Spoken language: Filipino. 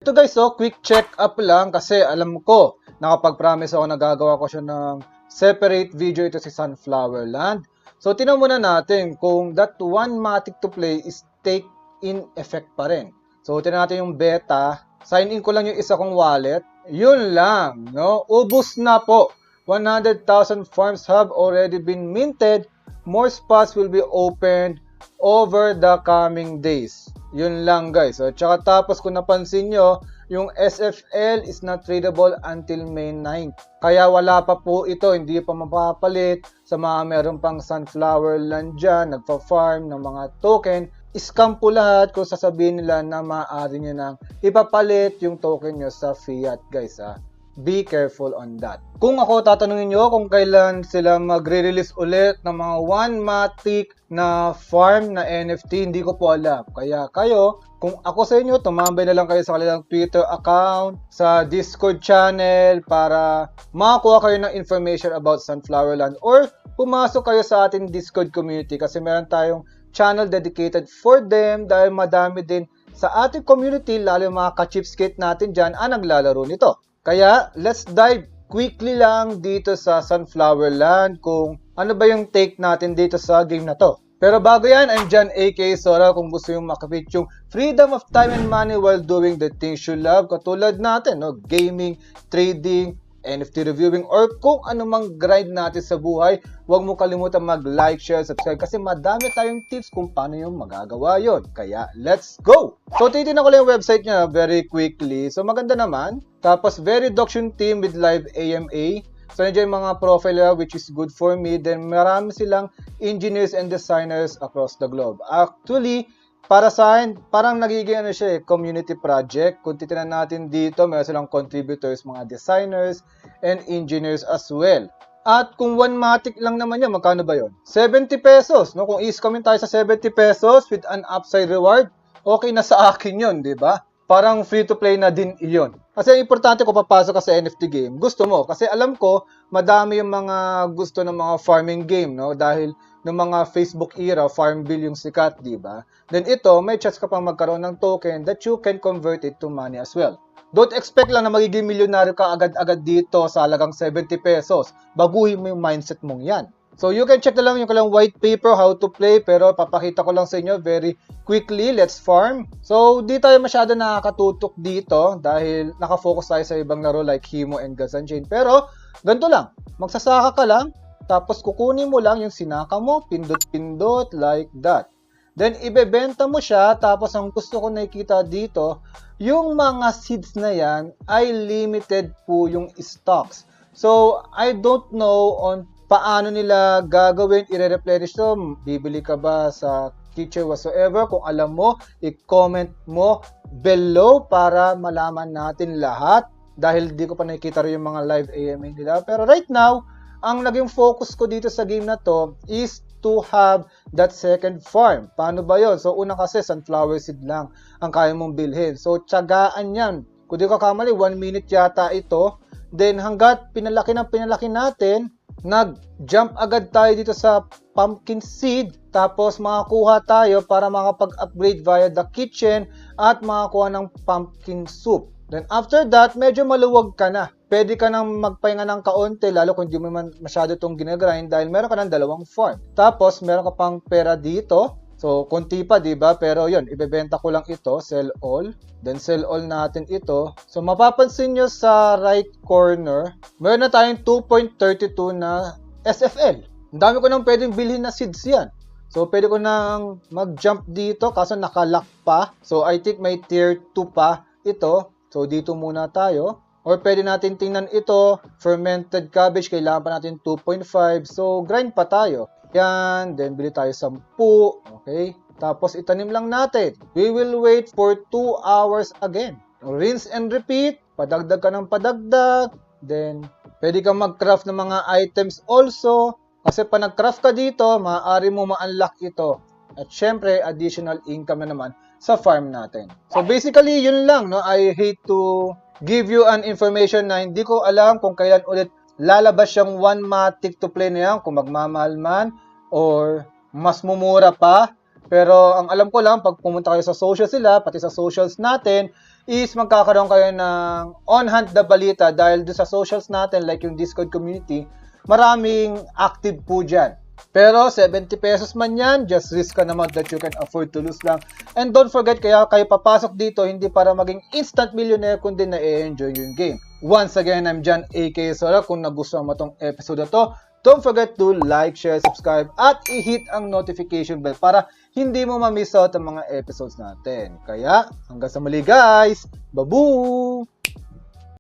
Ito guys, so quick check up lang kasi alam ko, nakapag-promise ako na gagawa ko siya ng separate video ito si Sunflower Land. So tinan muna natin kung that one Matic to play is take in effect pa rin. So tinan natin yung beta, sign in ko lang yung isa kong wallet. Yun lang, no? Ubus na po. 100,000 farms have already been minted. More spots will be opened over the coming days. Yun lang guys. So, tsaka tapos kung napansin nyo, yung SFL is not tradable until May 9. Kaya wala pa po ito, hindi pa mapapalit sa mga meron pang Sunflower Land dyan, nagpa-farm ng mga token. Scam po lahat kung sasabihin nila na maaari nyo nang ipapalit yung token nyo sa fiat guys ha. Be careful on that. Kung ako tatanungin nyo kung kailan sila magre-release ulit ng mga one Matic na farm na NFT, hindi ko po alam. Kaya kayo, kung ako sa inyo, tumambay na lang kayo sa kanilang Twitter account, sa Discord channel para makakuha kayo ng information about Sunflower Land or pumasok kayo sa ating Discord community kasi meron tayong channel dedicated for them dahil madami din sa ating community, lalo yung mga ka-cheapskate natin dyan ang naglalaro nito. Kaya, let's dive quickly lang dito sa Sunflower Land kung ano ba yung take natin dito sa game na to. Pero bago yan, I'm John aka Sora kung gusto yung makapit yung freedom of time and money while doing the things you love. Katulad natin, no? Gaming, trading, NFT reviewing, or kung anumang grind natin sa buhay, huwag mo kalimutan mag-like, share, subscribe kasi madami tayong tips kung paano yung magagawa yon. Kaya, let's go! So, titignan ko lang yung website niya very quickly. So, maganda naman. Tapos, very Doksyun team with live AMA. So, nandiyan yung mga profile which is good for me. Then, marami silang engineers and designers across the globe. Actually, para sa akin, parang nagiging community project. Kung titignan natin dito, meron silang contributors, mga designers, and engineers as well. At kung one Matic lang naman yan, magkano ba yon? 70 pesos. No? Kung is-comment tayo sa 70 pesos with an upside reward, okay na sa akin yun, di ba? Parang free-to-play na din iyon. Kasi importante kung papasok ka sa NFT game, gusto mo. Kasi alam ko, madami yung mga gusto ng mga farming game, no? Dahil ng mga Facebook era, Farmville yung sikat, di ba? Then ito, may chance ka pang magkaroon ng token that you can convert it to money as well. Don't expect lang na magiging milyonaryo ka agad-agad dito sa halagang 70 pesos. Baguhin mo yung mindset mong yan. So, you can check na lang yung kalang white paper, how to play, pero papakita ko lang sa inyo very quickly. Let's farm. So, di tayo masyado nakakatutok dito dahil nakafocus tayo sa ibang laro like Himo and Gazan Chain. Pero, ganito lang. Magsasaka ka lang, tapos kukunin mo lang yung sinaka mo, pindot-pindot, like that. Then, ibebenta mo siya, tapos ang gusto ko nakikita dito, yung mga seeds na yan ay limited po yung stocks. So, I don't know on paano nila gagawin, i-replenish to, bibili ka ba sa kitchen whatsoever. Kung alam mo, i-comment mo below para malaman natin lahat. Dahil di ko pa nakikita rin yung mga live AMA nila. Pero right now, ang naging focus ko dito sa game na to is to have that second farm. Paano ba yon? So, una kasi, sunflower seed lang ang kaya mong bilhin. So, tiyagaan yan. Kung di ko kamali, 1 minute yata ito. Then, hanggat pinalaki natin, nag-jump agad tayo dito sa pumpkin seed, tapos makakuha tayo para makapag-upgrade via the kitchen at makakuha ng pumpkin soup. Then after that, medyo maluwag ka na. Pwede ka nang magpahinga ng kaunti, lalo kung hindi mo man masyado itong ginagrind dahil meron ka ng 2 farm. Tapos, meron ka pang pera dito. So, konti pa, diba? Pero yun, ibebenta ko lang ito, sell all. Then, sell all natin ito. So, mapapansin nyo sa right corner, meron na tayong 2.32 na SFL. Ang dami ko nang pwedeng bilhin na seeds yan. So, pwede ko nang mag-jump dito, kaso nakalock pa. So, I think may tier 2 pa ito. So, dito muna tayo. Or pwede natin tingnan ito, fermented cabbage, kailangan pa natin 2.5. So, grind pa tayo. Yan, then bili tayo 10. Okay? Tapos itanim lang natin. We will wait for 2 hours again. Rinse and repeat. Padagdag ka ng padagdag. Then, pwede kang mag-craft ng mga items also. Kasi pa nag-craft ka dito, maaari mo ma-unlock ito. At syempre, additional income na naman sa farm natin. So basically, yun lang. No? I hate to give you an information na hindi ko alam kung kailan ulit lalabas yung one Matic to play na yan, kung magmamahal man or mas mumura pa. Pero ang alam ko lang, pag pumunta kayo sa socials sila, pati sa socials natin, is magkakaroon kayo ng on-hand na balita dahil doon sa socials natin like yung Discord community, maraming active po dyan. Pero 70 pesos man yan, just risk ka naman that you can afford to lose lang. And don't forget, kaya kayo papasok dito hindi para maging instant millionaire kundi na i-enjoy yung game. Once again, I'm John aka Sora. Kung nagustuhan mo tong episode na to, don't forget to like, share, subscribe, at i-hit ang notification bell para hindi mo ma-miss out ang mga episodes natin. Kaya, hanggang sa muli guys! Babu!